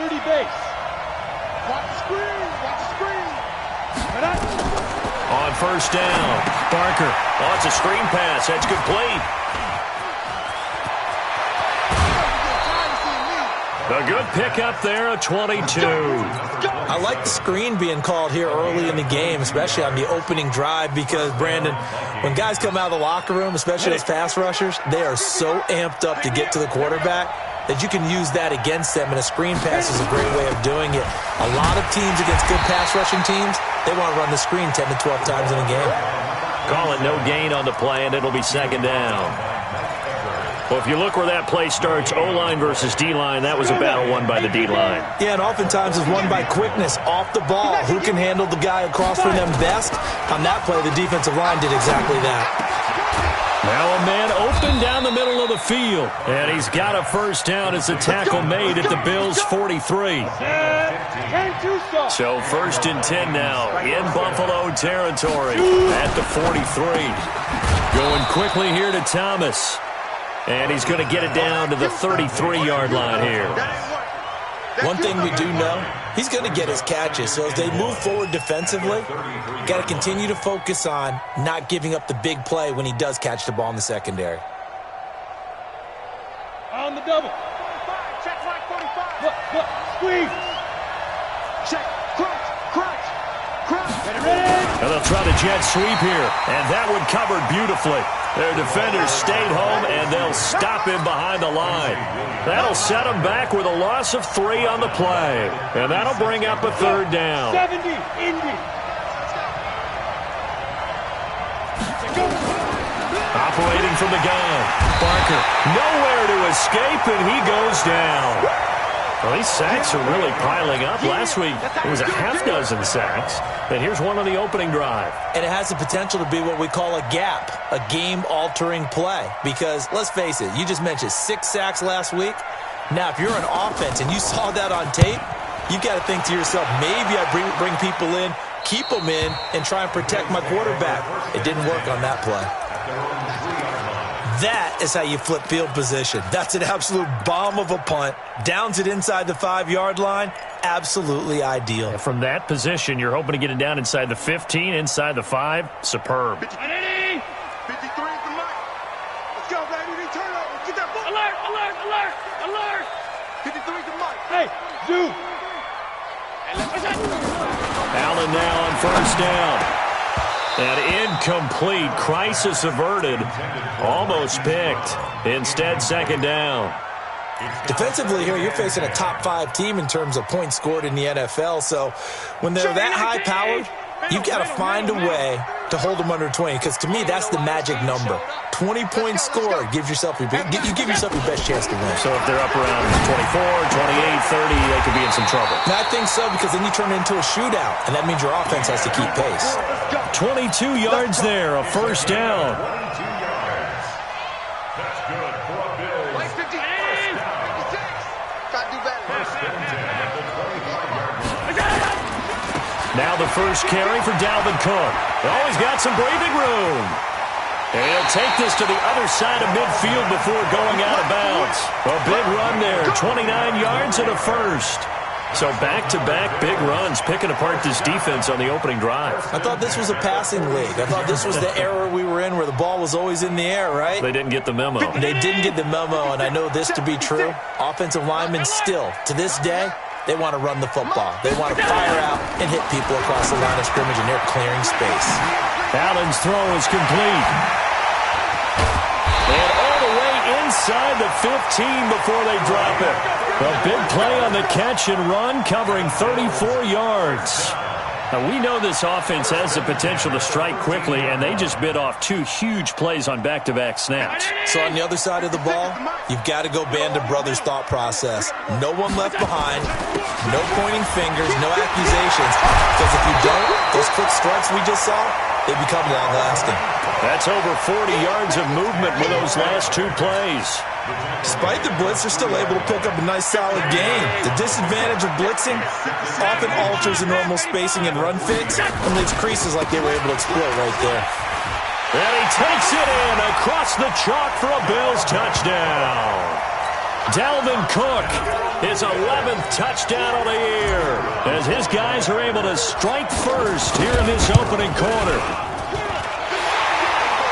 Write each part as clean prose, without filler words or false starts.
Liberty base. Watch the screen. Watch the screen. On first down, Barker. Oh, it's a screen pass. That's complete. A good pickup there, a 22. I like the screen being called here early in the game, especially on the opening drive, because, Brandon, when guys come out of the locker room, especially as pass rushers, they are so amped up to get to the quarterback that you can use that against them, and a screen pass is a great way of doing it. A lot of teams against good pass rushing teams, they want to run the screen 10 to 12 times in a game. Call it no gain on the play, and it'll be second down. Well, if you look where that play starts, O-line versus D-line, that was a battle won by the D-line. Yeah, and oftentimes it's won by quickness, off the ball. Who can handle the guy across from them best? On that play, the defensive line did exactly that. Now a man open down the middle of the field. And he's got a first down as the tackle made at the Bills' 43. So 1st and 10 now in Buffalo territory at the 43. Going quickly here to Thomas. And he's going to get it down to the 33-yard line here. One thing we do know, he's going to get his catches. So as they move forward defensively, got to continue to focus on not giving up the big play when he does catch the ball in the secondary. On the double. 45, check right 45. Look, squeeze. Check, crunch. And they'll try the jet sweep here. And that one covered beautifully. Their defenders stayed home, and they'll stop him behind the line. That'll set him back with a loss of 3 on the play. And that'll bring up a 3rd down. 70, Indy. Operating from the gun. Barker, nowhere to escape, and he goes down. Well, these sacks are really piling up. Last week, it was a half dozen sacks. And here's one on the opening drive. And it has the potential to be what we call a gap, a game-altering play. Because, let's face it, you just mentioned 6 sacks last week. Now, if you're an offense and you saw that on tape, you got to think to yourself, maybe I bring people in, keep them in, and try and protect my quarterback. It didn't work on that play. That is how you flip field position. That's an absolute bomb of a punt. Downs it inside the 5-yard line. Absolutely ideal. And from that position, you're hoping to get it down inside the 15, inside the 5. Superb. 53 is the mark. Let's go, baby. Return over. Get that ball. Alert. 53 is the mark. Hey, zoom. Allen now on first down. And incomplete. Crisis averted. Almost picked. Instead, second down. Defensively here, you're facing a top 5 team in terms of points scored in the NFL. So when they're that high-powered, you've got to find a way to hold them under 20. Because to me, that's the magic number. 20 points scored gives yourself you give yourself your best chance to win. So if they're up around 24, 28, 30, they could be in some trouble. And I think so, because then you turn it into a shootout, and that means your offense has to keep pace. 22 yards there, a first down. Now the first carry for Dalvin Cook. Oh, he's got some breathing room. And he'll take this to the other side of midfield before going out of bounds. A big run there, 29 yards and a first. So back-to-back big runs, picking apart this defense on the opening drive. I thought this was a passing league. I thought this was the era we were in where the ball was always in the air, right? They didn't get the memo. They didn't get the memo, and I know this to be true. Offensive linemen still, to this day, they want to run the football. They want to fire out and hit people across the line of scrimmage, and they're clearing space. Allen's throw is complete. And all the way inside the 15 before they drop it. A big play on the catch and run, covering 34 yards. Now, we know this offense has the potential to strike quickly, and they just bit off 2 huge plays on back-to-back snaps. So on the other side of the ball, you've got to go Band of Brothers thought process. No one left behind, no pointing fingers, no accusations. Because if you don't, those quick strikes we just saw, they become long-lasting. That's over 40 yards of movement with those last 2 plays. Despite the blitz, they're still able to pick up a nice, solid gain. The disadvantage of blitzing often alters the normal spacing and run fits and leaves creases like they were able to exploit right there. And he takes it in across the chalk for a Bills touchdown. Dalvin Cook, his 11th touchdown of the year, as his guys are able to strike first here in this opening quarter.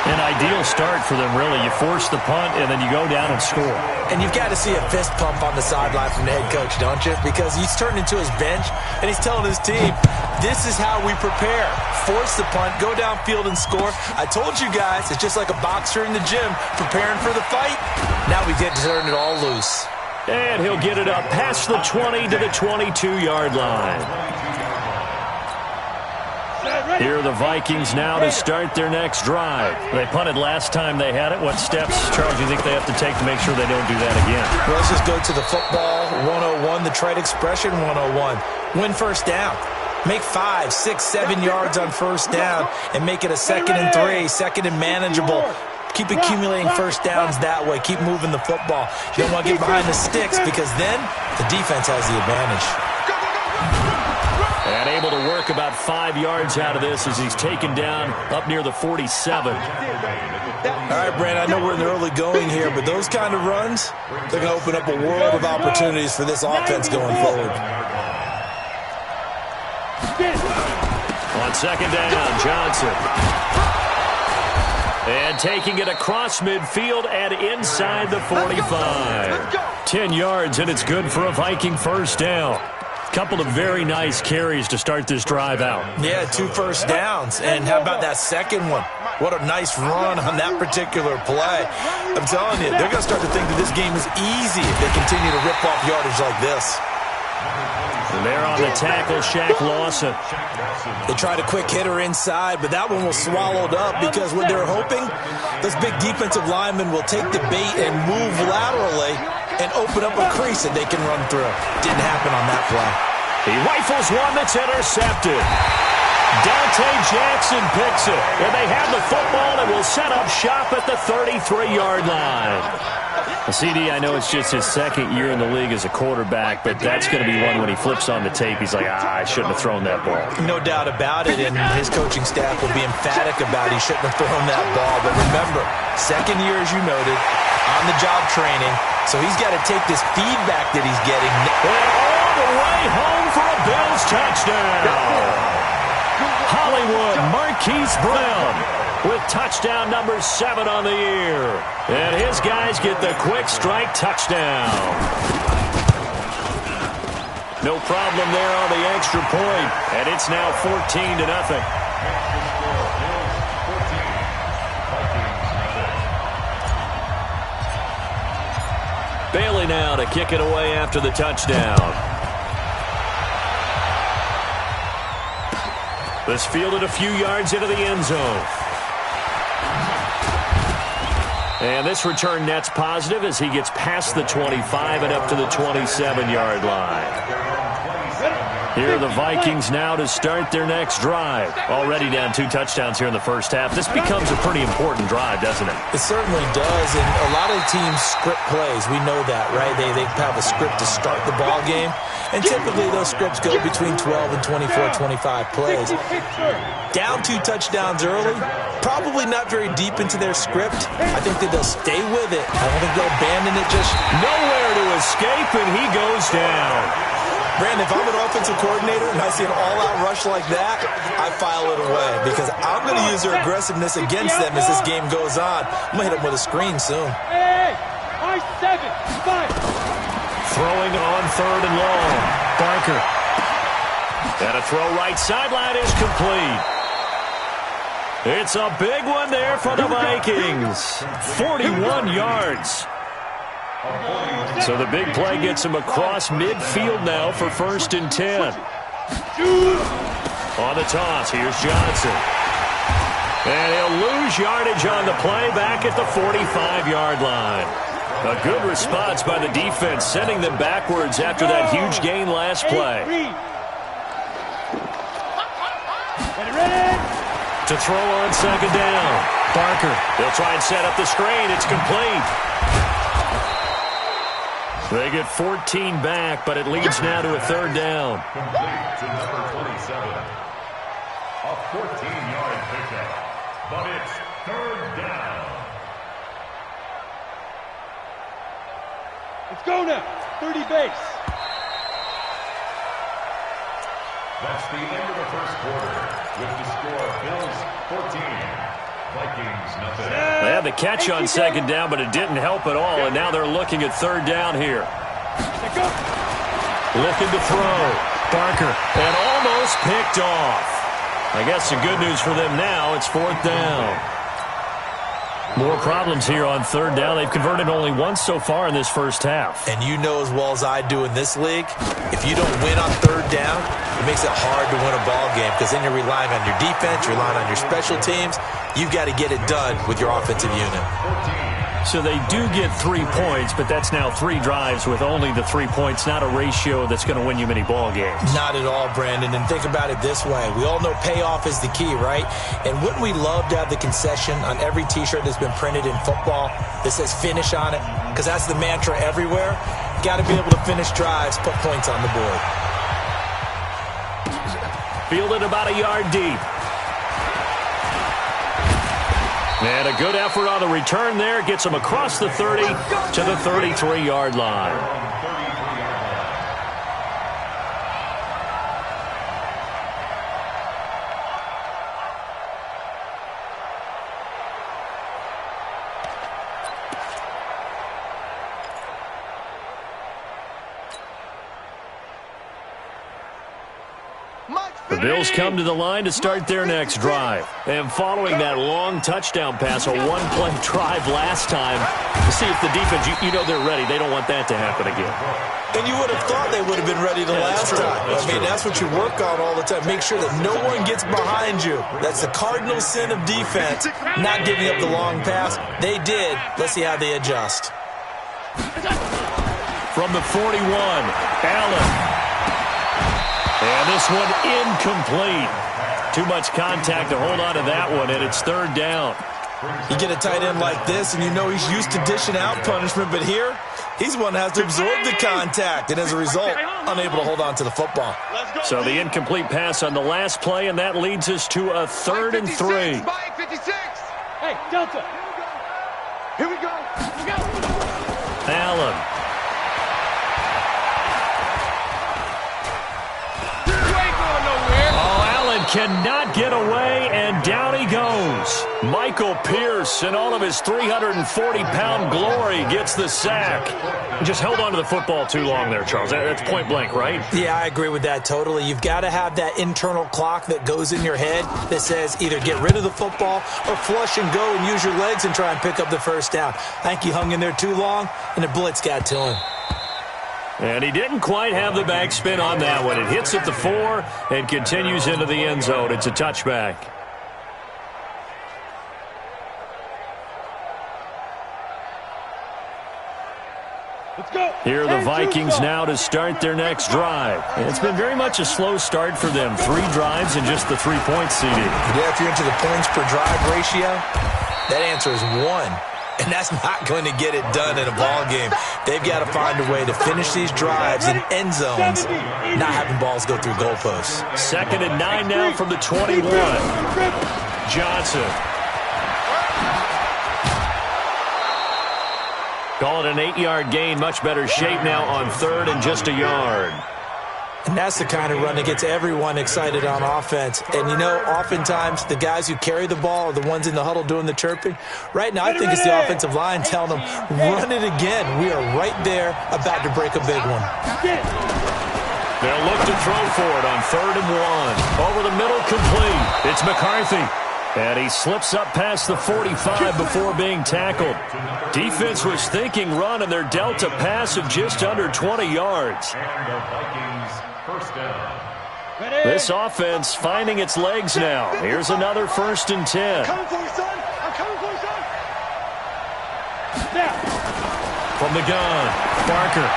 An ideal start for them, really. You force the punt, and then you go down and score. And you've got to see a fist pump on the sideline from the head coach, don't you? Because he's turned into his bench, and he's telling his team, this is how we prepare. Force the punt, go downfield and score. I told you guys, it's just like a boxer in the gym preparing for the fight. Now we get to turn it all loose. And he'll get it up past the 20 to the 22-yard line. Here are the Vikings now to start their next drive. They punted last time they had it. What steps, Charles, do you think they have to take to make sure they don't do that again? Well, let's just go to the football 101, the trade expression 101. Win first down. Make 5, 6, 7 yards on first down and make it a 2nd and 3, 2nd and manageable. Keep accumulating first downs that way. Keep moving the football. You don't want to get behind the sticks because then the defense has the advantage. And able to work about 5 yards out of this as he's taken down up near the 47. All right, Brand, I know we're in the early going here, but those kind of runs, they're going to open up a world of opportunities for this offense going forward. On second down, Johnson. And taking it across midfield and inside the 45. 10 yards, and it's good for a Viking first down. Couple of very nice carries to start this drive out. Yeah, 2 first downs. And how about that second one? What a nice run on that particular play. I'm telling you, they're going to start to think that this game is easy if they continue to rip off yardage like this. And they're on the tackle, Shaq Lawson. They tried a quick hitter inside, but that one was swallowed up because what they're hoping, those big defensive linemen will take the bait and move laterally and open up a crease that they can run through. Didn't happen on that play. He rifles one that's intercepted. Dante Jackson picks it, and they have the football and will set up shop at the 33-yard line. Well, CD, I know it's just his second year in the league as a quarterback, but that's going to be one when he flips on the tape. He's like, I shouldn't have thrown that ball. No doubt about it, and his coaching staff will be emphatic about he shouldn't have thrown that ball. But remember, second year, as you noted, on-the-job training, so he's got to take this feedback that he's getting. And all the way home for a Bills touchdown. Hollywood Marquise Brown with touchdown number 7 on the year. And his guys get the quick strike touchdown. No problem there on the extra point, and it's now 14-0. Bailey now to kick it away after the touchdown. This fielded a few yards into the end zone. And this return net's positive as he gets past the 25 and up to the 27-yard line. Here are the Vikings now to start their next drive. Already down 2 touchdowns here in the first half. This becomes a pretty important drive, doesn't it? It certainly does, and a lot of teams script plays. We know that, right? They have a script to start the ball game, and typically those scripts go between 12 and 24, 25 plays. Down 2 touchdowns early, probably not very deep into their script. I think that they'll stay with it. I don't think they'll abandon it just nowhere to escape, and he goes down. Brandon, if I'm an offensive coordinator and I see an all-out rush like that, I file it away because I'm going to use their aggressiveness against them as this game goes on. I'm going to hit them with a screen soon. Throwing on 3rd and long. Barker. And a throw right sideline is complete. It's a big one there for the Vikings. 41 yards. So the big play gets him across midfield now for 1st and 10. On the toss, here's Johnson. And he'll lose yardage on the play back at the 45-yard line. A good response by the defense, sending them backwards after that huge gain last play. To throw on 2nd down. Barker, they'll try and set up the screen. It's complete. They get 14 back, but it leads now to a 3rd down. Number 27. A 14-yard pickup, but it's 3rd down. Let's go now. 30 base. That's the end of the first quarter. With the score, Bills 14, Vikings nothing. They had the catch on second down, but it didn't help at all, and now they're looking at third down here. Looking to throw. Parker, and almost picked off. I guess the good news for them now, it's fourth down. More problems here on third down. They've converted only once so far in this first half. And you know as well as I do in this league, if you don't win on third down, it makes it hard to win a ball game because then you're relying on your defense, you're relying on your special teams. You've got to get it done with your offensive unit. So they do get 3 points, but that's now 3 drives with only the 3 points, not a ratio that's going to win you many ball games. Not at all, Brandon. And think about it this way. We all know payoff is the key, right? And wouldn't we love to have the concession on every T-shirt that's been printed in football that says finish on it? Because that's the mantra everywhere. Got to be able to finish drives, put points on the board. Fielded about a yard deep. And a good effort on the return there. Gets him across the 30 to the 33-yard line. The Bills come to the line to start their next drive. And following that long touchdown pass, a one-play drive last time, to see if the defense, you know they're ready. They don't want that to happen again. And you would have thought they would have been ready the last time. That's what you work on all the time. Make sure that no one gets behind you. That's the cardinal sin of defense, not giving up the long pass. They did. Let's see how they adjust. From the 41, Allen. And this one incomplete. Too much contact to hold on to that one, and it's third down. You get a tight end like this, and you know he's used to dishing out punishment, but here, he's one that has to absorb the contact, and as a result, unable to hold on to the football. So the incomplete pass on the last play, and that leads us to a 3rd and 3. Hey, Delta. Here we go. Allen. Cannot get away, and down he goes. Michael Pierce, in all of his 340-pound glory, gets the sack. He just held on to the football too long there, Charles. That's point blank, right? Yeah, I agree with that totally. You've got to have that internal clock that goes in your head that says either get rid of the football or flush and go and use your legs and try and pick up the first down. I think he hung in there too long, and the blitz got to him. And he didn't quite have the backspin on that one. It hits at the 4 and continues into the end zone. It's a touchback. Let's go. Here are the Vikings now to start their next drive. And it's been very much a slow start for them. 3 drives and just the 3 points CD. Yeah, if you're into the points per drive ratio, that answer is 1. And that's not going to get it done in a ball game. They've got to find a way to finish these drives in end zones, not having balls go through goalposts. 2nd and 9 now from the 21. Johnson. Call it an 8-yard gain. Much better shape now on 3rd and just a yard. And that's the kind of run that gets everyone excited on offense. And, you know, oftentimes the guys who carry the ball are the ones in the huddle doing the chirping. Right now, I think it's the offensive line telling them, run it again. We are right there about to break a big one. They'll look to throw for it on 3rd and 1. Over the middle, complete. It's McCarthy. And he slips up past the 45 before being tackled. Defense was thinking run, and they're dealt a pass of just under 20 yards. And the Vikings first down. This offense finding its legs now. Here's another 1st and 10. Coming for you, son. I'm coming for you, son. Now. From the gun, Barker.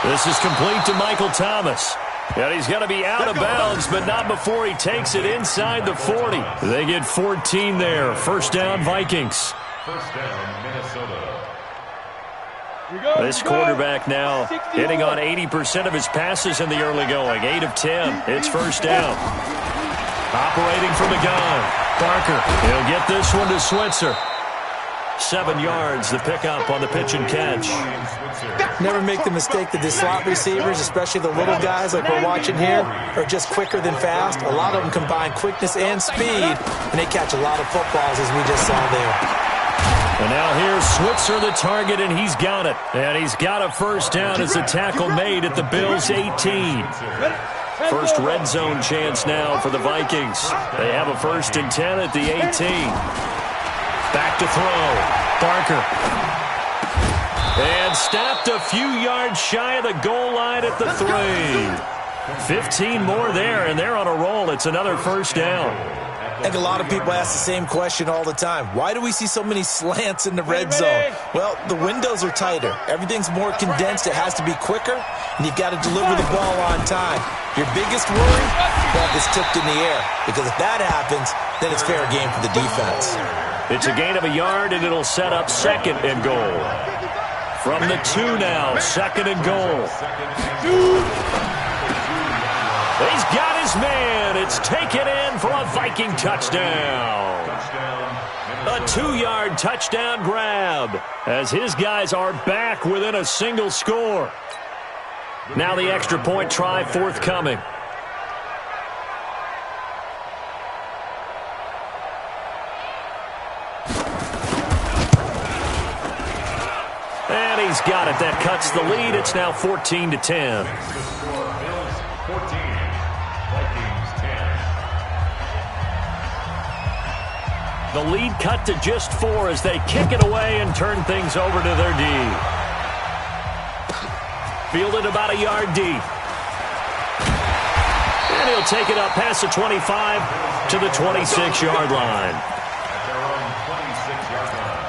This is complete to Michael Thomas. And he's going to be out of bounds, but not before he takes it inside the 40. They get 14 there. 1st down, Vikings. First down, Minnesota. This quarterback now hitting on 80% of his passes in the early going. 8 of 10. It's 1st down. Operating from the gun. Parker. He'll get this one to Switzer. 7 yards, the pickup on the pitch and catch. Never make the mistake that the slot receivers, especially the little guys like we're watching here, are just quicker than fast. A lot of them combine quickness and speed, and they catch a lot of footballs, as we just saw there. And now here's Switzer, the target, and he's got it. And he's got a first down as the tackle made at the Bills' 18. First red zone chance now for the Vikings. They have a 1st and 10 at the 18. Back to throw. Barker. And stopped a few yards shy of the goal line at the 3. 15 more there, and they're on a roll. It's another first down. I think a lot of people ask the same question all the time. Why do we see so many slants in the red zone? Well, the windows are tighter. Everything's more condensed. It has to be quicker, and you've got to deliver the ball on time. Your biggest worry? Ball gets tipped in the air, because if that happens, then it's fair game for the defense. It's a gain of a yard, and it'll set up 2nd and goal. From the 2 now, 2nd and goal. He's got his man. It's taken in for a Viking touchdown. A 2-yard touchdown grab as his guys are back within a single score. Now the extra point try forthcoming. And he's got it. That cuts the lead. It's now 14-10. The lead cut to just 4 as they kick it away and turn things over to their D. Fielded about a yard deep. And he'll take it up past the 25 to the 26-yard line. At their own 26-yard line.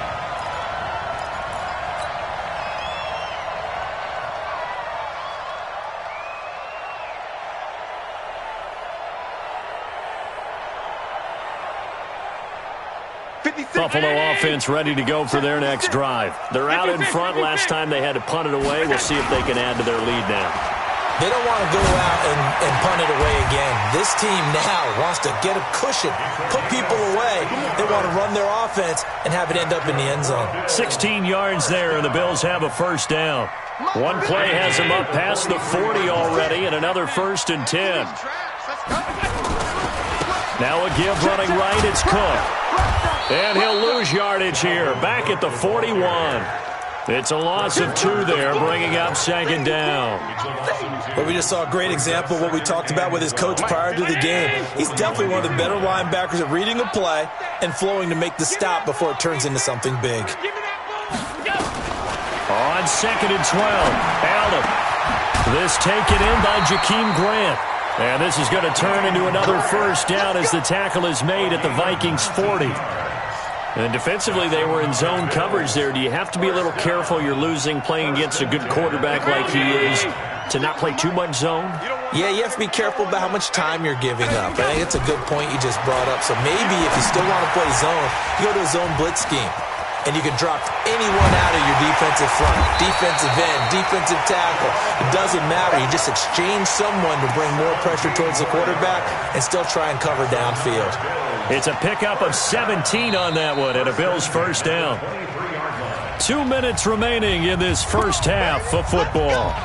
Buffalo offense ready to go for their next drive. They're out in front. Last time they had to punt it away. We'll see if they can add to their lead now. They don't want to go out and punt it away again. This team now wants to get a cushion, put people away. They want to run their offense and have it end up in the end zone. 16 yards there, and the Bills have a first down. One play has them up past the 40 already, and another 1st and 10. Now a give running right. It's Cook. And he'll lose yardage here, back at the 41. It's a loss of 2 there, bringing up 2nd down. Well, we just saw a great example of what we talked about with his coach prior to the game. He's definitely one of the better linebackers at reading a play and flowing to make the stop before it turns into something big. On 2nd and 12, Allen. This taken in by Jakeem Grant. And this is going to turn into another first down as the tackle is made at the Vikings' 40. And defensively, they were in zone coverage there. Do you have to be a little careful? You're losing playing against a good quarterback like he is to not play too much zone? Yeah, you have to be careful about how much time you're giving up. I think it's a good point you just brought up. So maybe if you still want to play zone, you go to a zone blitz scheme. And you can drop anyone out of your defensive front, defensive end, defensive tackle. It doesn't matter. You just exchange someone to bring more pressure towards the quarterback and still try and cover downfield. It's a pickup of 17 on that one and a Bills first down. 2 minutes remaining in this first half of football.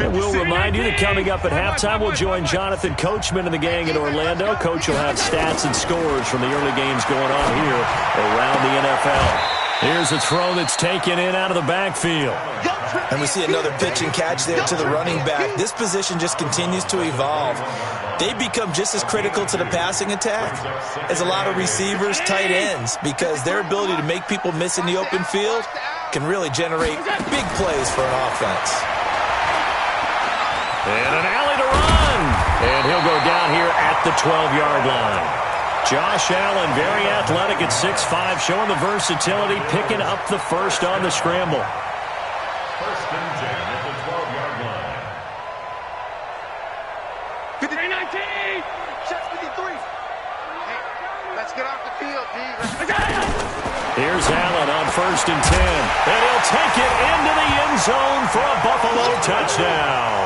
And we'll remind you that coming up at halftime, we'll join Jonathan Coachman and the gang in Orlando. Coach will have stats and scores from the early games going on here around the NFL. Here's a throw that's taken in out of the backfield. And we see another pitch and catch there to the running back. This position just continues to evolve. They become just as critical to the passing attack as a lot of receivers, tight ends, because their ability to make people miss in the open field can really generate big plays for an offense. And an alley to run. And he'll go down here at the 12-yard line. Josh Allen, very athletic at 6'5", showing the versatility, picking up the first on the scramble. 1st and 10 at the 12-yard line. 53-19. Check 53. Hey, let's get off the field, D. Here's Allen on 1st and 10. And he'll take it into the end zone for a Buffalo touchdown.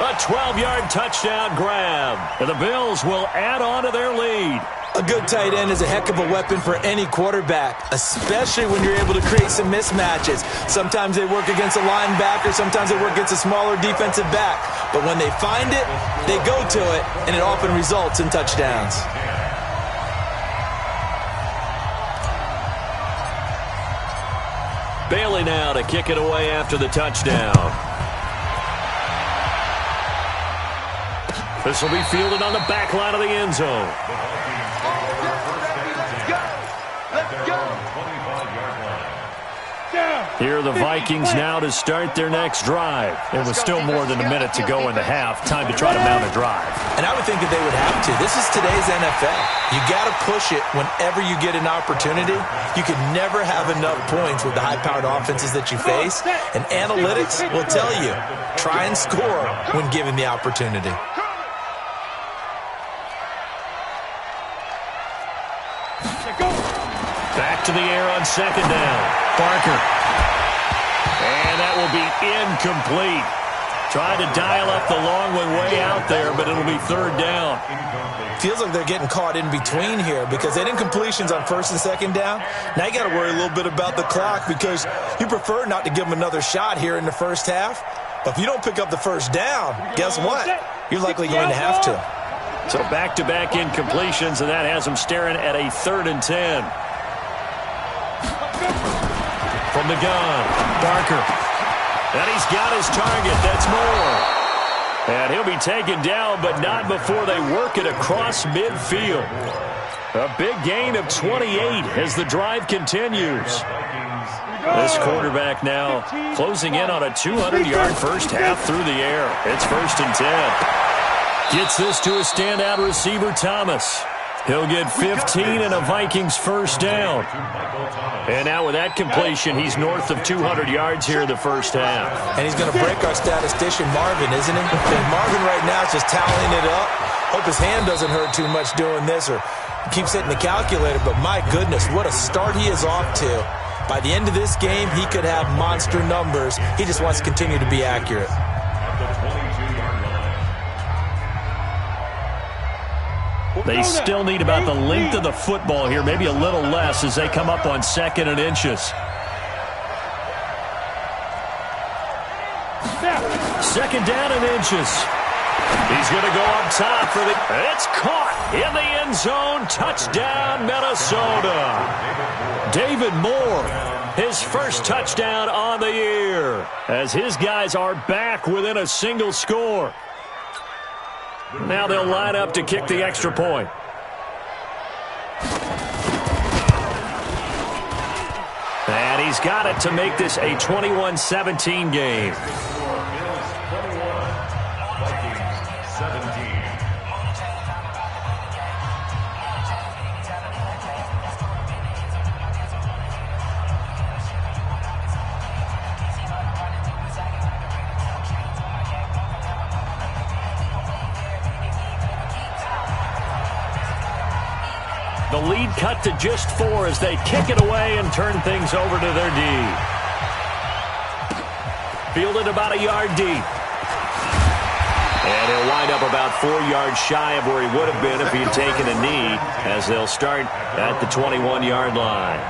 A 12-yard touchdown grab. And the Bills will add on to their lead. A good tight end is a heck of a weapon for any quarterback, especially when you're able to create some mismatches. Sometimes they work against a linebacker, sometimes they work against a smaller defensive back. But when they find it, they go to it, and it often results in touchdowns. Bailey now to kick it away after the touchdown. This will be fielded on the back line of the end zone. Here are the Vikings now to start their next drive. It was still more than a minute to go in the half. Time to try to mount a drive. And I would think that they would have to. This is today's NFL. You got to push it whenever you get an opportunity. You can never have enough points with the high-powered offenses that you face. And analytics will tell you, try and score when given the opportunity. Back to the air on 2nd down. Barker. And that will be incomplete. Trying to dial up the long one way out there, but it'll be 3rd down. Feels like they're getting caught in between here because they didn't completions on 1st and 2nd down. Now you got to worry a little bit about the clock because you prefer not to give them another shot here in the first half. But if you don't pick up the 1st down, guess what? You're likely going to have to. So back-to-back incompletions, and that has them staring at a 3rd and 10. From the gun, Barker. And he's got his target. That's Moore. And he'll be taken down, but not before they work it across midfield. A big gain of 28 as the drive continues. This quarterback now closing in on a 200-yard first half through the air. It's 1st and 10. Gets this to a standout receiver, Thomas. He'll get 15 and a Vikings first down. And now with that completion, he's north of 200 yards here in the first half. And he's going to break our statistician, Marvin, isn't he? And Marvin right now is just tallying it up. Hope his hand doesn't hurt too much doing this or keeps hitting the calculator. But my goodness, what a start he is off to. By the end of this game, he could have monster numbers. He just wants to continue to be accurate. They still need about the length of the football here, maybe a little less as they come up on 2nd and inches. 2nd down and inches. He's going to go up top for the... It's caught in the end zone. Touchdown, Minnesota. David Moore, his first touchdown on the year, as his guys are back within a single score. Now they'll line up to kick the extra point. And he's got it to make this a 21-17 game. The lead cut to just 4 as they kick it away and turn things over to their D. Fielded about a yard deep. And he'll wind up about 4 yards shy of where he would have been if he had taken a knee, as they'll start at the 21-yard line.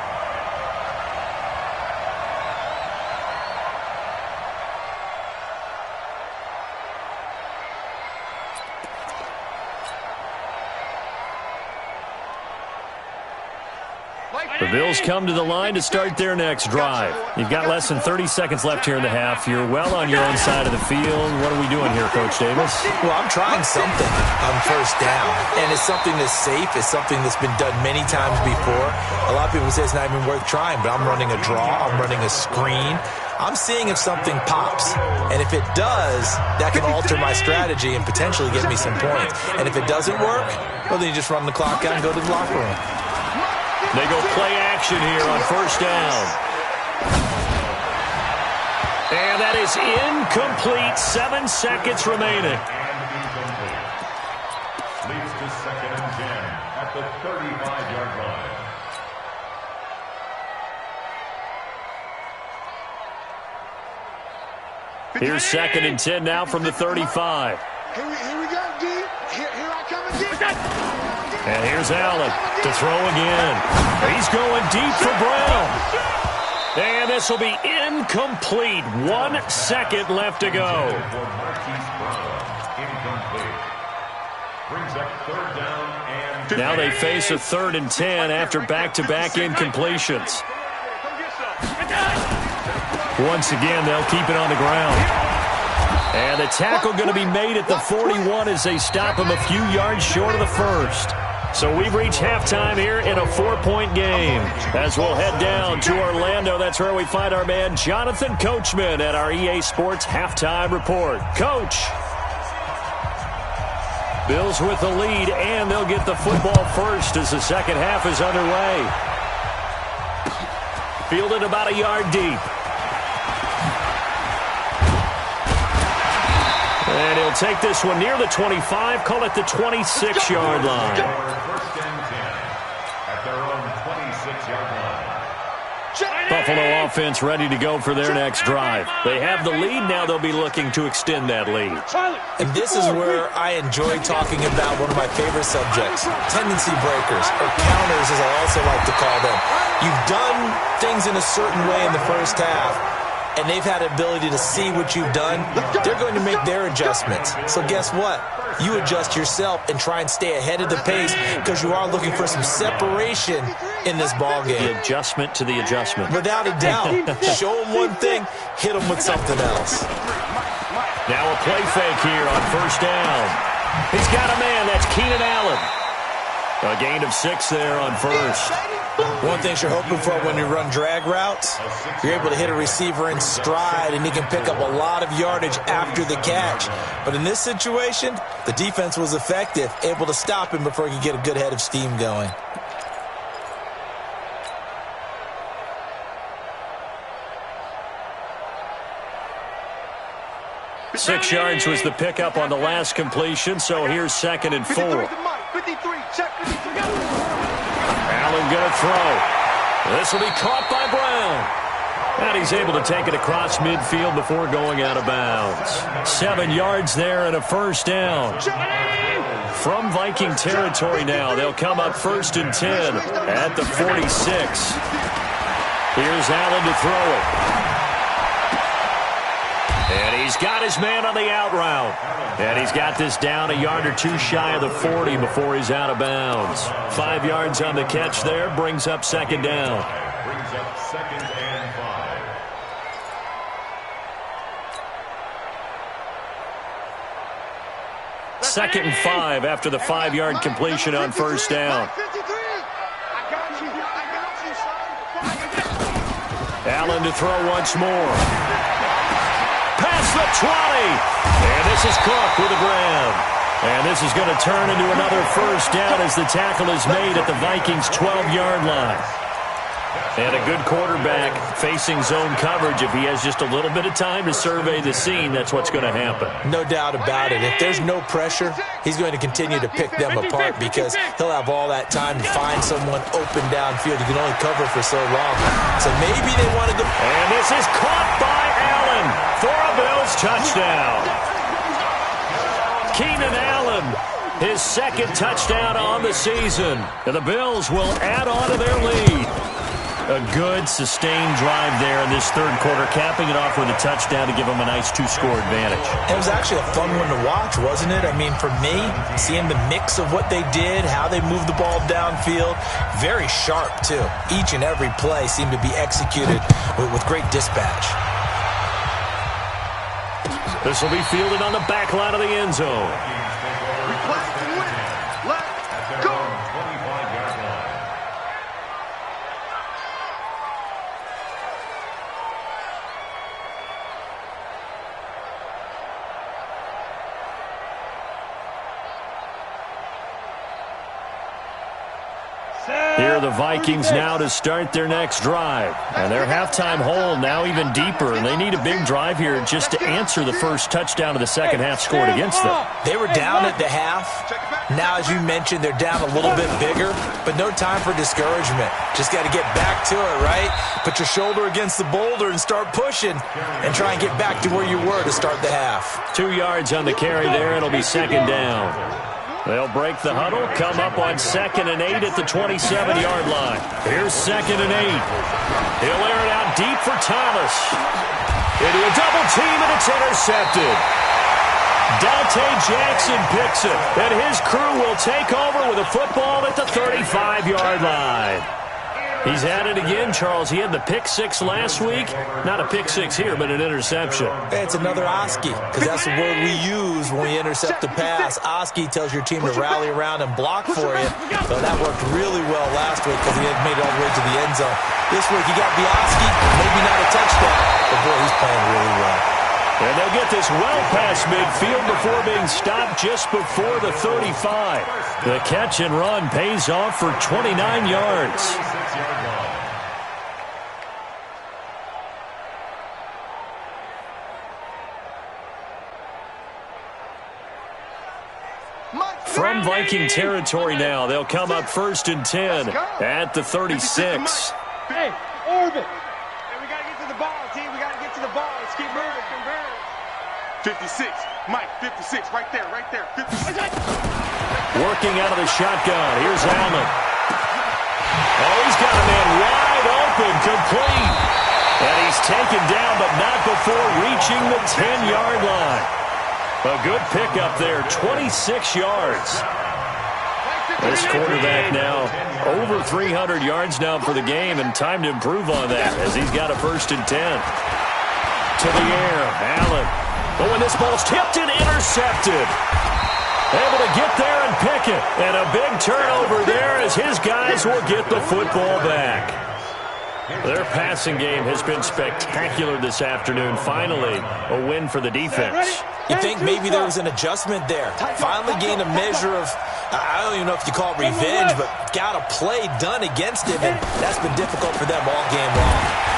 The Bills come to the line to start their next drive. You've got less than 30 seconds left here in the half. You're well on your own side of the field. What are we doing here, Coach Davis? Well, I'm trying something on 1st down. And it's something that's safe. It's something that's been done many times before. A lot of people say it's not even worth trying, but I'm running a draw. I'm running a screen. I'm seeing if something pops. And if it does, that can alter my strategy and potentially get me some points. And if it doesn't work, well, then you just run the clock out and go to the locker room. They go play action here on 1st down. And that is incomplete. 7 seconds remaining. Leads to 2nd and 10 at the 35-yard line. Here's 2nd and 10 now from the 35. Here we go, D. Here I come again. And here's Allen to throw again. He's going deep for Brown. And this will be incomplete. 1 second left to go. Now they face a 3rd and 10 after back-to-back incompletions. Once again, they'll keep it on the ground. And the tackle going to be made at the 41 as they stop him a few yards short of the first. So we've reached halftime here in a 4-point game. As we'll head down to Orlando, that's where we find our man Jonathan Coachman at our EA Sports Halftime Report. Coach. Bills with the lead, and they'll get the football first as the second half is underway. Fielded about a yard deep. And he'll take this one near the 25, call it the 26-yard line. First and 10 at their own 26-yard line. Buffalo offense ready to go for their next drive. They have the lead. Now they'll be looking to extend that lead. And this is where I enjoy talking about one of my favorite subjects, tendency breakers, or counters as I also like to call them. You've done things in a certain way in the first half, and they've had the ability to see what you've done. They're going to make their adjustments. So guess what? You adjust yourself and try and stay ahead of the pace because you are looking for some separation in this ball game. The adjustment to the adjustment. Without a doubt. Show them one thing, hit them with something else. Now a play fake here on first down. He's got a man. That's Keenan Allen. A gain of 6 there on first. One thing you're hoping for when you run drag routes, you're able to hit a receiver in stride, and he can pick up a lot of yardage after the catch. But in this situation, the defense was effective, able to stop him before he could get a good head of steam going. Six yards was the pickup on the last completion, so here's 2nd and 4. Allen going to throw. This will be caught by Brown. And he's able to take it across midfield before going out of bounds. 7 yards there and a first down. From Viking territory now, they'll come up 1st and 10 at the 46. Here's Allen to throw it. And he's got his man on the out route. And he's got this down a yard or 2 shy of the 40 before he's out of bounds. 5 yards on the catch there, brings up 2nd down. Brings up 2nd and 5. Second and 5 after the 5-yard completion on first down. Allen to throw once more. Past the 20. And this is Cook with a grab. And this is going to turn into another first down as the tackle is made at the Vikings' 12-yard line. And a good quarterback facing zone coverage. If he has just a little bit of time to survey the scene, that's what's going to happen. No doubt about it. If there's no pressure, he's going to continue to pick them apart because he'll have all that time to find someone open downfield. You can only cover for so long. So maybe they want to go. And this is caught by Allen for a Bills touchdown. Keenan Allen, his 2nd touchdown on the season. And the Bills will add on to their lead. A good, sustained drive there in this 3rd quarter, capping it off with a touchdown to give them a nice 2-score advantage. It was actually a fun one to watch, wasn't it? I mean, for me, seeing the mix of what they did, how they moved the ball downfield, very sharp, too. Each and every play seemed to be executed with great dispatch. This will be fielded on the back line of the end zone. Here are the Vikings now to start their next drive. And their halftime hole now even deeper, and they need a big drive here just to answer the first touchdown of the second half scored against them. They were down at the half. Now, as you mentioned, they're down a little bit bigger, but no time for discouragement. Just got to get back to it, right? Put your shoulder against the boulder and start pushing and try and get back to where you were to start the half. 2 yards on the carry there. It'll be second down. They'll break the huddle, come up on 2nd and 8 at the 27-yard line. Here's 2nd and 8. He'll air it out deep for Thomas. Into a double team, and it's intercepted. Dante Jackson picks it, and his crew will take over with a football at the 35-yard line. He's at it again, Charles. He had the pick six last week. Not a pick six here, but an interception. It's another Oski, because that's the word we use when we intercept a pass. Oski tells your team to rally around and block for you. So that worked really well last week because he had made it all the way to the end zone. This week, you got Oski, maybe not a touchdown, but boy, he's playing really well. And they'll get this well past midfield before being stopped just before the 35. The catch and run pays off for 29 yards. From Viking territory now, they'll come up 1st and 10 at the 36. Hey, orbit. Hey, we got to get to the ball, team. We got to get to the ball. Let's keep moving. 56. Mike, 56. Right there, right there. 56. Working out of the shotgun. Here's Allen. Oh, he's got a man wide open, complete. And he's taken down, but not before reaching the 10-yard line. A good pickup there, 26 yards. This quarterback now over 300 yards now for the game, and time to improve on that as he's got a 1st and 10. To the air, Allen. Oh, and this ball's tipped and intercepted. Able to get there and pick it. And a big turnover there as his guys will get the football back. Their passing game has been spectacular this afternoon. Finally, a win for the defense. You think maybe there was an adjustment there. Finally gained a measure of, I don't even know if you call it revenge, but got a play done against him, and that's been difficult for them all game long.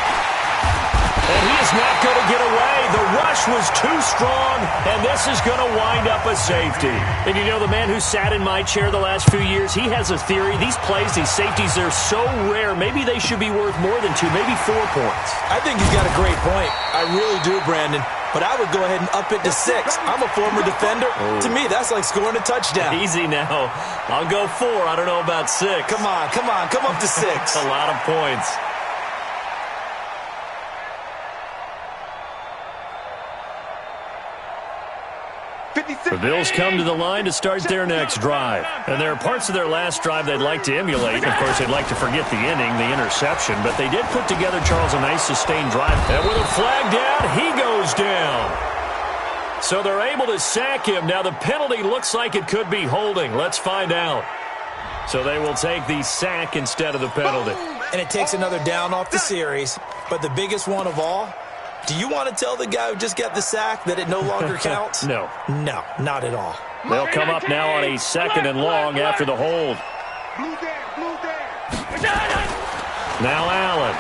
And he is not going to get away. The rush was too strong, and this is going to wind up a safety. And you know, the man who sat in my chair the last few years, he has a theory. These plays, these safeties, they're so rare. Maybe they should be worth more than 2, maybe 4 points. I think he's got a great point. I really do, Brandon. But I would go ahead and up it to 6. I'm a former defender. Oh. To me, that's like scoring a touchdown. Easy now. I'll go 4. I don't know about 6. Come on. Come up to 6. A lot of points. The Bills come to the line to start their next drive. And there are parts of their last drive they'd like to emulate. Of course, they'd like to forget the inning, the interception. But they did put together, Charles, a nice sustained drive. And with a flag down, he goes down. So they're able to sack him. Now the penalty looks like it could be holding. Let's find out. So they will take the sack instead of the penalty. And it takes another down off the series. But the biggest one of all, do you want to tell the guy who just got the sack that it no longer counts? No. No, not at all. They'll come up now on a 2nd and long after the hold. Now Allen.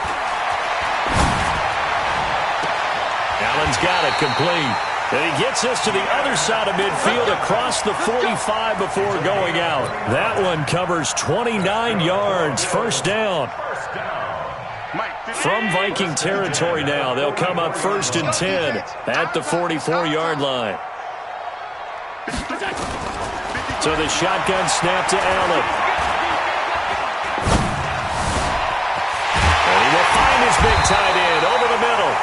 Allen's got it complete. And he gets us to the other side of midfield across the 45 before going out. That one covers 29 yards. 1st down. From Viking territory now, they'll come up 1st and 10 at the 44-yard line. So the shotgun snap to Allen. And he will find his big tight end over the middle.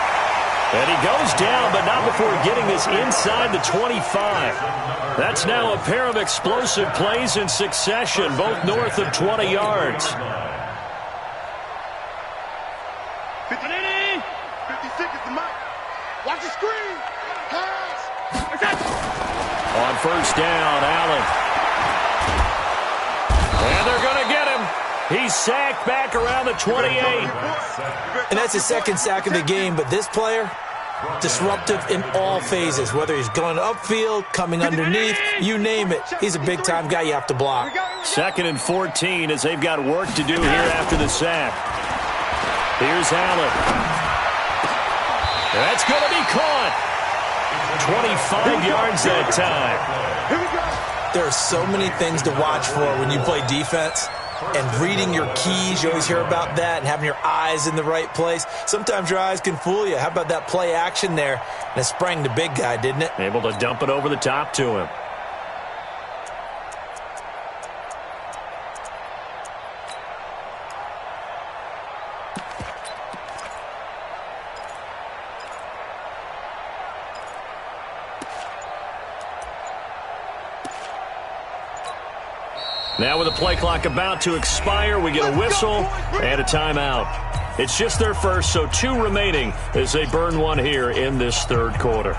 And he goes down, but not before getting this inside the 25. That's now a pair of explosive plays in succession, both north of 20 yards. 56 is the mark. Watch the screen. Pass. On 1st down, Allen. And they're going to get him. He's sacked back around the 28. And that's his 2nd sack of the game, but this player, disruptive in all phases, whether he's going upfield, coming underneath, you name it. He's a big-time guy you have to block. 2nd and 14 as they've got work to do here after the sack. Here's Allen. That's going to be caught. 25 yards that time. There are so many things to watch for when you play defense. And reading your keys, you always hear about that, and having your eyes in the right place. Sometimes your eyes can fool you. How about that play action there? And it sprang the big guy, didn't it? Able to dump it over the top to him. Now with the play clock about to expire, we get a whistle and a timeout. It's just their first, so 2 remaining as they burn one here in this 3rd quarter.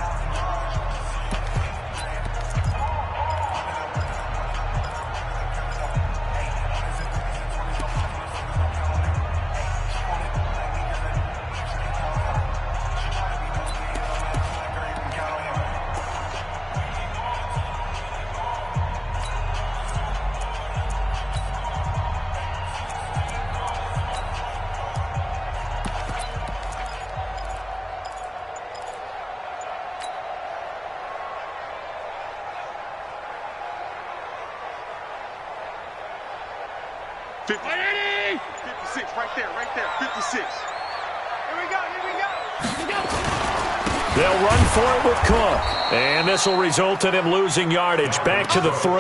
They'll run for it with Cook. And this will result in him losing yardage back to the 3.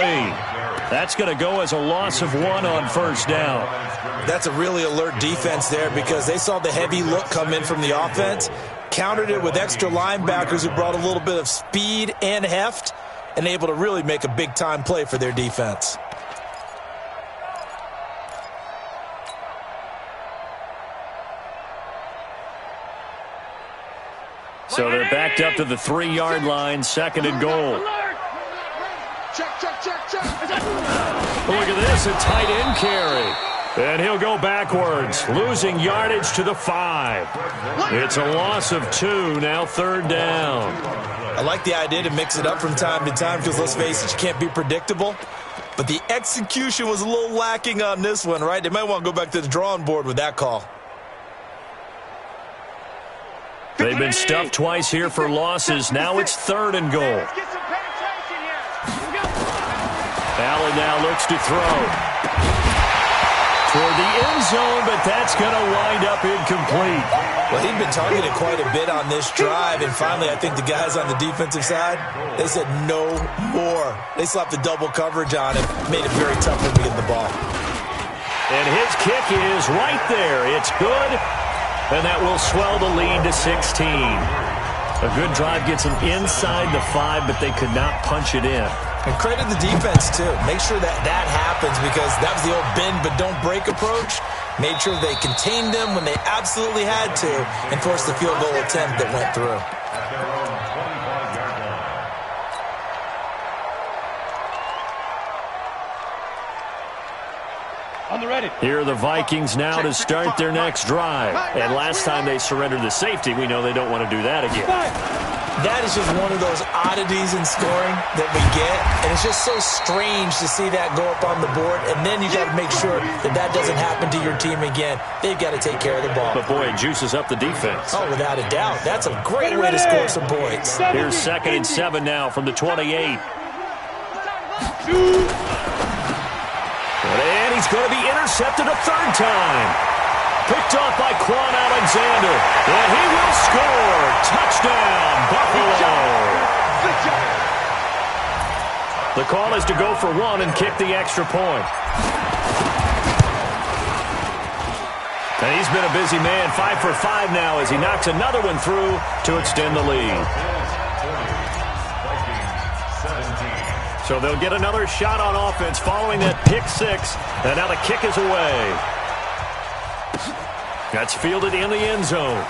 That's going to go as a loss of 1 on 1st down. That's a really alert defense there because they saw the heavy look come in from the offense, countered it with extra linebackers who brought a little bit of speed and heft, and able to really make a big-time play for their defense. So they're backed up to the 3-yard line, 2nd and goal. Look at this, a tight end carry. And he'll go backwards, losing yardage to the 5. It's a loss of 2, now 3rd down. I like the idea to mix it up from time to time because, let's face it, you can't be predictable. But the execution was a little lacking on this one, right? They might want to go back to the drawing board with that call. They've been stuffed twice here for losses. Now it's 3rd and goal. Allen now looks to throw. Toward the end zone, but that's going to wind up incomplete. Well, he'd been targeted quite a bit on this drive, and finally I think the guys on the defensive side, they said no more. They slapped the double coverage on him, made it very tough for him to get the ball. And his kick is right there. It's good. And that will swell the lead to 16. A good drive gets them inside the 5, but they could not punch it in. And credit the defense, too. Make sure that that happens because that was the old bend but don't break approach. Made sure they contained them when they absolutely had to and forced the field goal attempt that went through. Here are the Vikings now to start their next drive. And last time they surrendered the safety, we know they don't want to do that again. That is just one of those oddities in scoring that we get. And it's just so strange to see that go up on the board. And then you got to make sure that that doesn't happen to your team again. They've got to take care of the ball. But, boy, it juices up the defense. Oh, without a doubt. That's a great way to score some points. Here's 2nd and 7 now from the 28. And he's going to be intercepted a 3rd time. Picked off by Quan Alexander. And he will score. Touchdown, Buffalo. The call is to go for 1 and kick the extra point. And he's been a busy man. 5 for 5 now as he knocks another one through to extend the lead. So they'll get another shot on offense following that pick 6. And now the kick is away. That's fielded in the end zone.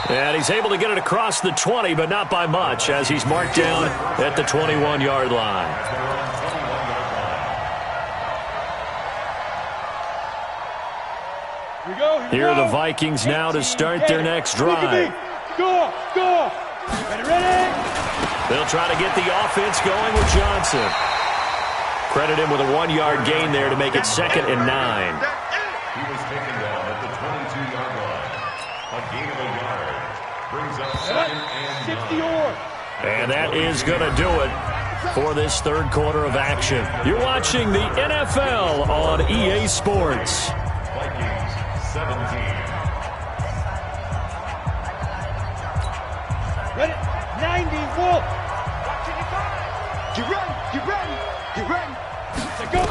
And he's able to get it across the 20, but not by much, as he's marked down at the 21-yard line. Here are the Vikings now to start their next drive. Go! Ready! They'll try to get the offense going with Johnson. Credit him with a 1-yard gain there to make it 2nd and 9. He was taken down at the 22-yard line. A gain of a yard brings up 2nd and 9. And that is going to do it for this third quarter of action. You're watching the NFL on EA Sports. Vikings 17. Ready? 90, Wolf. Get ready, get ready, get ready. Go.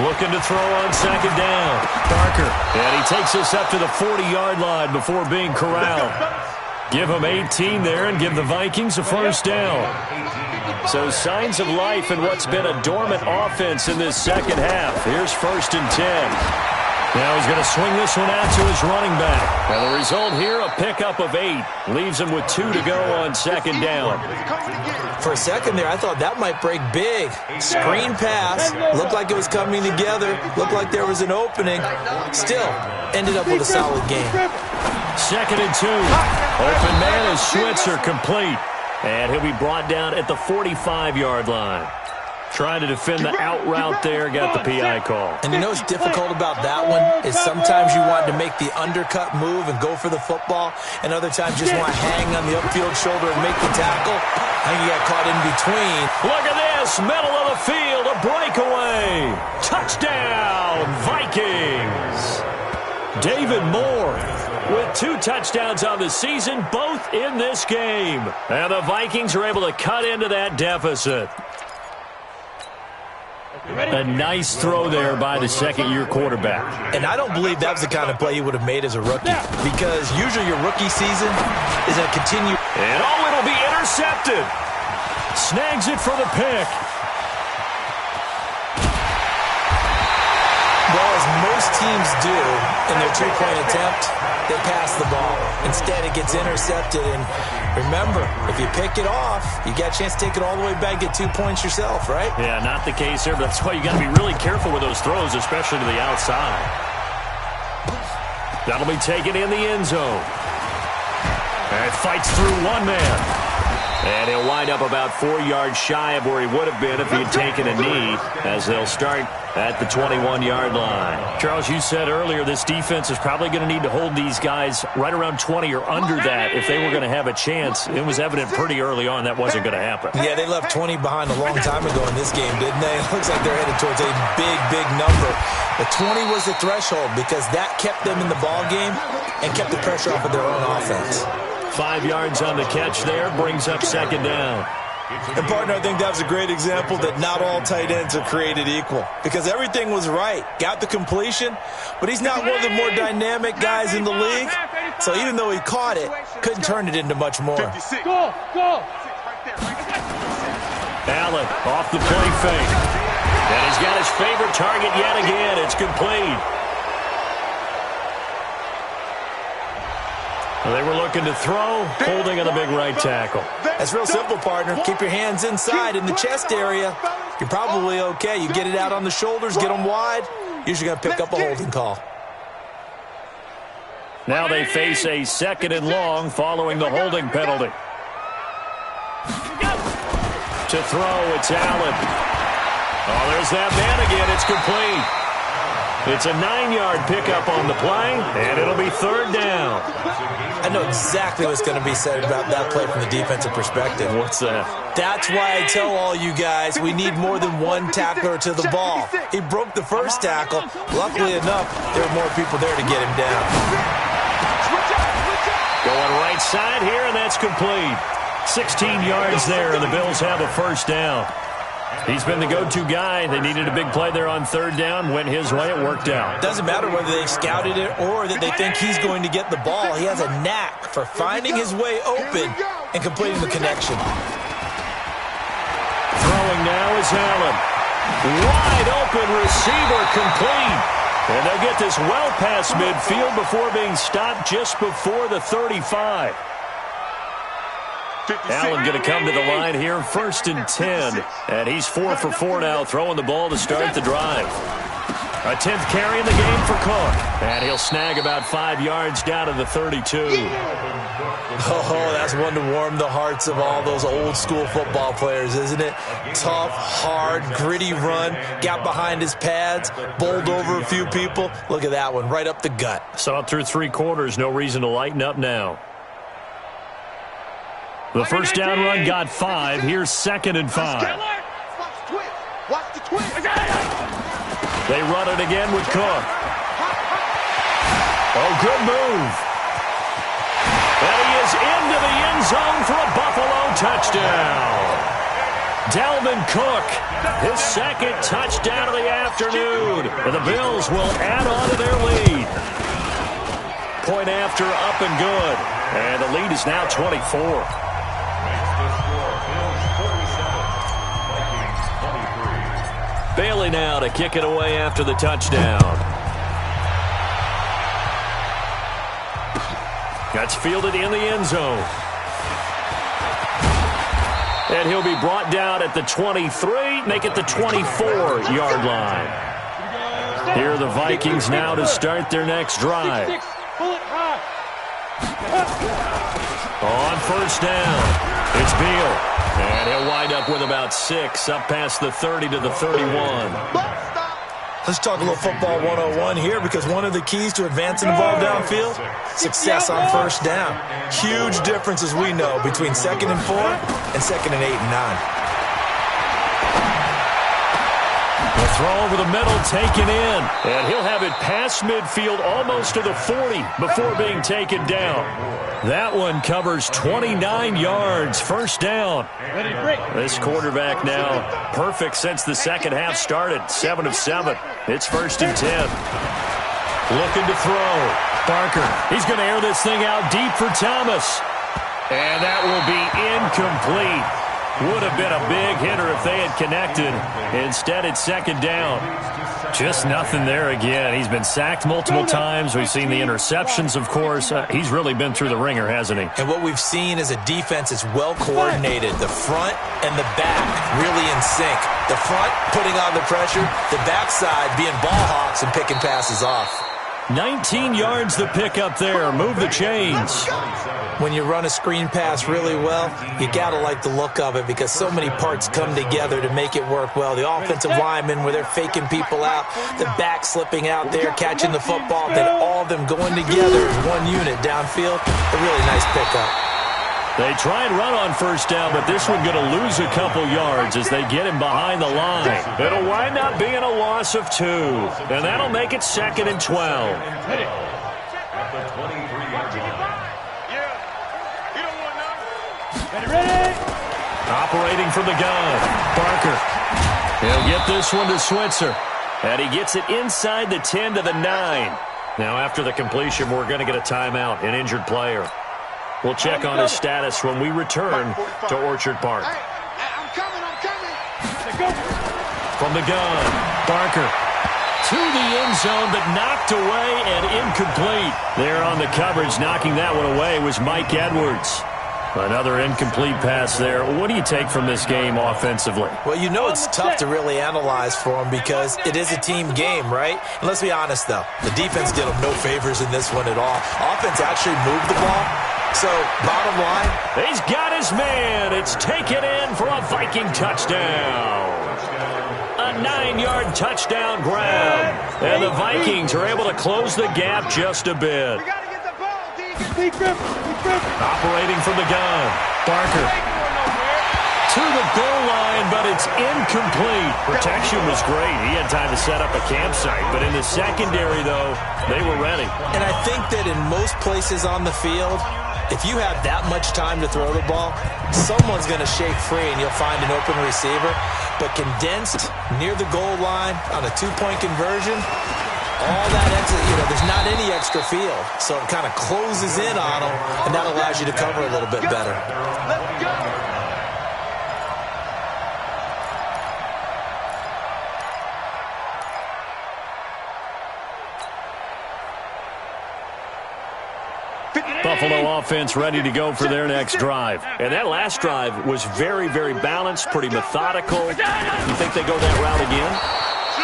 Looking to throw on 2nd down. Parker. And he takes us up to the 40-yard line before being corralled. Give him 18 there and give the Vikings a first down. So signs of life in what's been a dormant offense in this second half. Here's 1st and 10. Now he's going to swing this one out to his running back. Now the result here, a pickup of 8. Leaves him with 2 to go on 2nd down. For a second there, I thought that might break big. Screen pass. Looked like it was coming together. Looked like there was an opening. Still, ended up with a solid game. 2nd and 2. Open man is Switzer, complete. And he'll be brought down at the 45-yard line. Trying to defend the out route there, got the PI call. And you know what's difficult about that one is sometimes you want to make the undercut move and go for the football, and other times you just want to hang on the upfield shoulder and make the tackle. I think you got caught in between. Look at this, middle of the field, a breakaway. Touchdown, Vikings. David Moore with 2 touchdowns on the season, both in this game. And the Vikings are able to cut into that deficit. A nice throw there by the second-year quarterback. And I don't believe that was the kind of play he would have made as a rookie, because usually your rookie season is going to continue. And it'll be intercepted. Snags it for the pick. Well, as most teams do in their 2-point attempt, they pass the ball. Instead, it gets intercepted. And remember, if you pick it off, you got a chance to take it all the way back, get 2 points yourself, right? Yeah, not the case here, but that's why you got to be really careful with those throws, especially to the outside. That'll be taken in the end zone. And it fights through one man. And he'll wind up about 4 yards shy of where he would have been if he had taken a knee, as they'll start at the 21-yard line. Charles, you said earlier this defense is probably going to need to hold these guys right around 20 or under that if they were going to have a chance. It was evident pretty early on that wasn't going to happen. Yeah, they left 20 behind a long time ago in this game, didn't they? It looks like they're headed towards a big, big number. But 20 was the threshold because that kept them in the ball game and kept the pressure off of their own offense. 5 yards on the catch there, brings up 2nd down. And, partner, I think that was a great example that not all tight ends are created equal, because everything was right. Got the completion, but he's not one of the more dynamic guys in the league. So even though he caught it, couldn't turn it into much more. Go. Allen off the play fake. And he's got his favorite target yet again. It's complete. Well, they were looking to throw, holding on the big right tackle. That's real simple, partner. Keep your hands inside in the chest area. You're probably okay. You get it out on the shoulders, get them wide. Usually going to pick up a holding call. Now they face a 2nd and long following the holding penalty. To throw, it's Allen. Oh, there's that man again. It's complete. It's a 9-yard pickup on the play, and it'll be 3rd down. I know exactly what's going to be said about that play from the defensive perspective. What's that? That's why I tell all you guys we need more than one tackler to the ball. He broke the first tackle. Luckily enough, there were more people there to get him down. Going right side here, and that's complete. 16 yards there, and the Bills have a first down. He's been the go-to guy. They needed a big play there on 3rd down. Went his way. It worked out. Doesn't matter whether they scouted it or that they think he's going to get the ball. He has a knack for finding his way open and completing the connection. Throwing now is Allen. Wide open receiver, complete. And they'll get this well past midfield before being stopped just before the 35. Allen going to come to the line here, 1st and 10. And he's 4 for 4 now, throwing the ball to start the drive. A 10th carry in the game for Cook. And he'll snag about 5 yards down to the 32. Oh, that's one to warm the hearts of all those old-school football players, isn't it? Tough, hard, gritty run. Got behind his pads, bowled over a few people. Look at that one, right up the gut. Saw it through 3 quarters. No reason to lighten up now. The first down run got 5. Here's 2nd and 5. Watch the twist. They run it again with Cook. Oh, good move. And he is into the end zone for a Buffalo touchdown. Dalvin Cook, his 2nd touchdown of the afternoon. And the Bills will add on to their lead. Point after, up and good. And the lead is now 24. Bailey now to kick it away after the touchdown. That's fielded in the end zone. And he'll be brought down at the 23, make it the 24-yard line. Here are the Vikings now to start their next drive. On first down, it's Beal. And he'll wind up with about 6, up past the 30 to the 31. Let's talk a little football 101 here, because one of the keys to advancing the ball downfield, success on first down. Huge difference, as we know, between 2nd and 4 and 2nd and 8 and 9. The throw over the middle taken in. And he'll have it past midfield almost to the 40 before being taken down. That one covers 29 yards. First down. This quarterback now perfect since the second half started. 7 of 7. It's 1st and 10. Looking to throw. Barker. He's going to air this thing out deep for Thomas. And that will be incomplete. Would have been a big hitter if they had connected. Instead, it's 2nd down. Just nothing there again. He's been sacked multiple times. We've seen the interceptions, of course. He's really been through the ringer, hasn't he? And what we've seen is a defense that's well coordinated. The front and the back really in sync. The front putting on the pressure. The backside being ball hawks and picking passes off. 19 yards the pick up there. Move the chains. When you run a screen pass really well, you got to like the look of it, because so many parts come together to make it work well. The offensive linemen, where they're faking people out, the back slipping out there, catching the football, then all of them going together as one unit downfield. A really nice pickup. They try and run on first down, but this one going to lose a couple yards as they get him behind the line. It'll wind up being a loss of 2, and that'll make it 2nd and 12. Operating from the gun, Barker. He'll get this one to Switzer, and he gets it inside the 10 to the 9. Now, after the completion, we're going to get a timeout, an injured player. We'll check on his status when we return to Orchard Park. I'm coming. From the gun, Barker to the end zone, but knocked away and incomplete. There on the coverage, knocking that one away was Mike Edwards. Another incomplete pass there. What do you take from this game offensively? Well, you know it's tough to really analyze for them, because it is a team game, right? And let's be honest, though. The defense did them no favors in this one at all. Offense actually moved the ball. So, bottom line, he's got his man. It's taken in for a Viking touchdown. A 9-yard touchdown grab. And the Vikings are able to close the gap just a bit. Operating from the gun, Barker to the goal line, but it's incomplete. Protection was great. He had time to set up a campsite, but in the secondary, though, they were ready. And I think that in most places on the field, if you have that much time to throw the ball, someone's going to shake free and you'll find an open receiver. But condensed near the goal line on a 2-point conversion, all that extra, there's not any extra field. So it kind of closes in on them, and that allows you to cover a little bit better. Let's go. Buffalo offense ready to go for their next drive. And that last drive was very, very balanced, pretty methodical. You think they go that route again?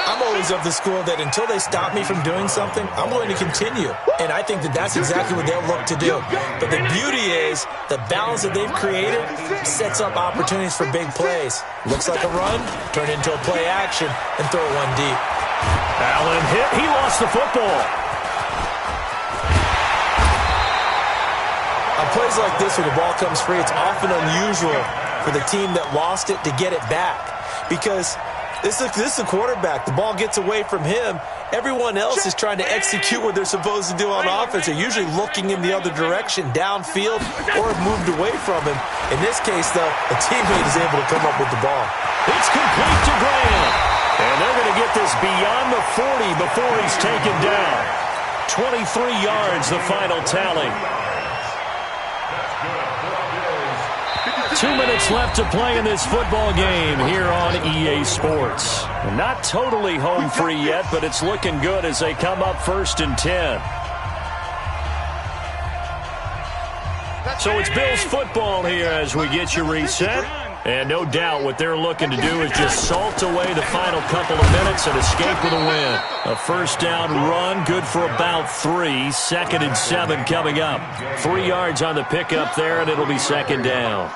I'm always of the school that until they stop me from doing something, I'm going to continue. And I think that that's exactly what they'll look to do. But the beauty is the balance that they've created sets up opportunities for big plays. Looks like a run, turn into a play action, and throw one deep. Allen hit. He lost the football. On plays like this where the ball comes free, it's often unusual for the team that lost it to get it back. Because this is the quarterback. The ball gets away from him. Everyone else is trying to execute what they're supposed to do on offense. They're usually looking in the other direction, downfield, or have moved away from him. In this case, though, a teammate is able to come up with the ball. It's complete to Graham. And they're going to get this beyond the 40 before he's taken down. 23 yards, the final tally. 2 minutes left to play in this football game here on EA Sports. Not totally home free yet, but it's looking good as they come up 1st and 10. So it's Bills football here as we get you reset. And no doubt what they're looking to do is just salt away the final couple of minutes and escape with a win. A first down run, good for about 3. 2nd and 7 coming up. 3 yards on the pickup there, and it'll be 2nd down.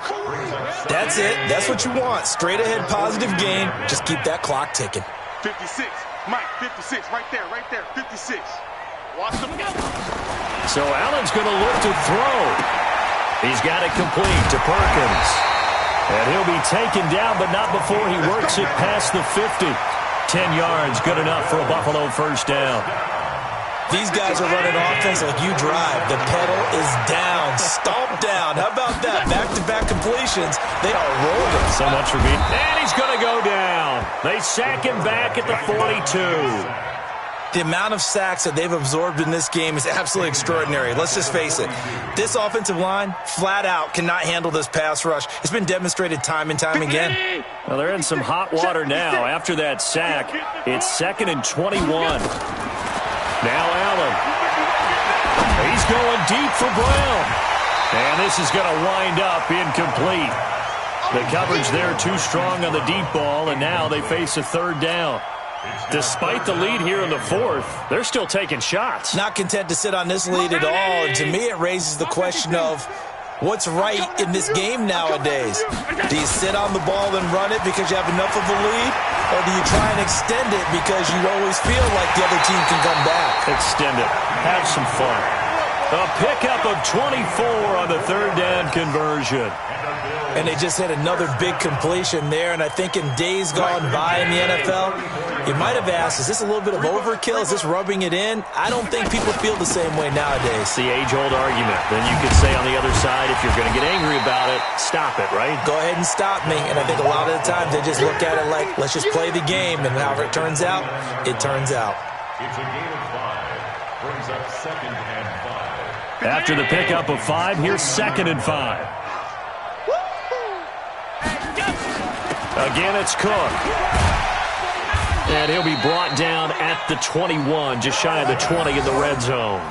That's it. That's what you want. Straight ahead, positive gain. Just keep that clock ticking. 56. Mike, 56. Right there. 56. Watch them go. So Allen's going to look to throw. He's got it complete to Perkins. And he'll be taken down, but not before he works it past the 50. 10 yards, good enough for a Buffalo first down. These guys are running offense like you drive. The pedal is down, stomp down. How about that? Back-to-back completions. They are rolling. So much for being. And he's going to go down. They sack him back at the 42. The amount of sacks that they've absorbed in this game is absolutely extraordinary. Let's just face it. This offensive line, flat out, cannot handle this pass rush. It's been demonstrated time and time again. Well, they're in some hot water now. After that sack, it's 2nd and 21. Now Allen. He's going deep for Brown. And this is going to wind up incomplete. The coverage there too strong on the deep ball, and now they face a 3rd down. Despite the lead here in the 4th, they're still taking shots. Not content to sit on this lead at all. And to me, it raises the question of what's right in this game nowadays. Do you sit on the ball and run it because you have enough of a lead? Or do you try and extend it because you always feel like the other team can come back? Extend it. Have some fun. A pickup of 24 on the 3rd down conversion. And they just had another big completion there. And I think in days gone by in the NFL, you might have asked, is this a little bit of overkill? Is this rubbing it in? I don't think people feel the same way nowadays. It's the age-old argument. Then you could say on the other side, if you're going to get angry about it, stop it, right? Go ahead and stop me. And I think a lot of the times they just look at it like, let's just play the game. And however it turns out, it turns out. It's a gain of 5. Brings up 2nd and 5. After the pickup of 5, here's 2nd and 5. Again, it's Cook. And he'll be brought down at the 21, just shy of the 20 in the red zone.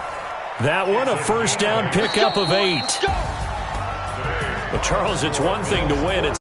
That one, a first down pickup of 8. But, Charles, it's one thing to win. It's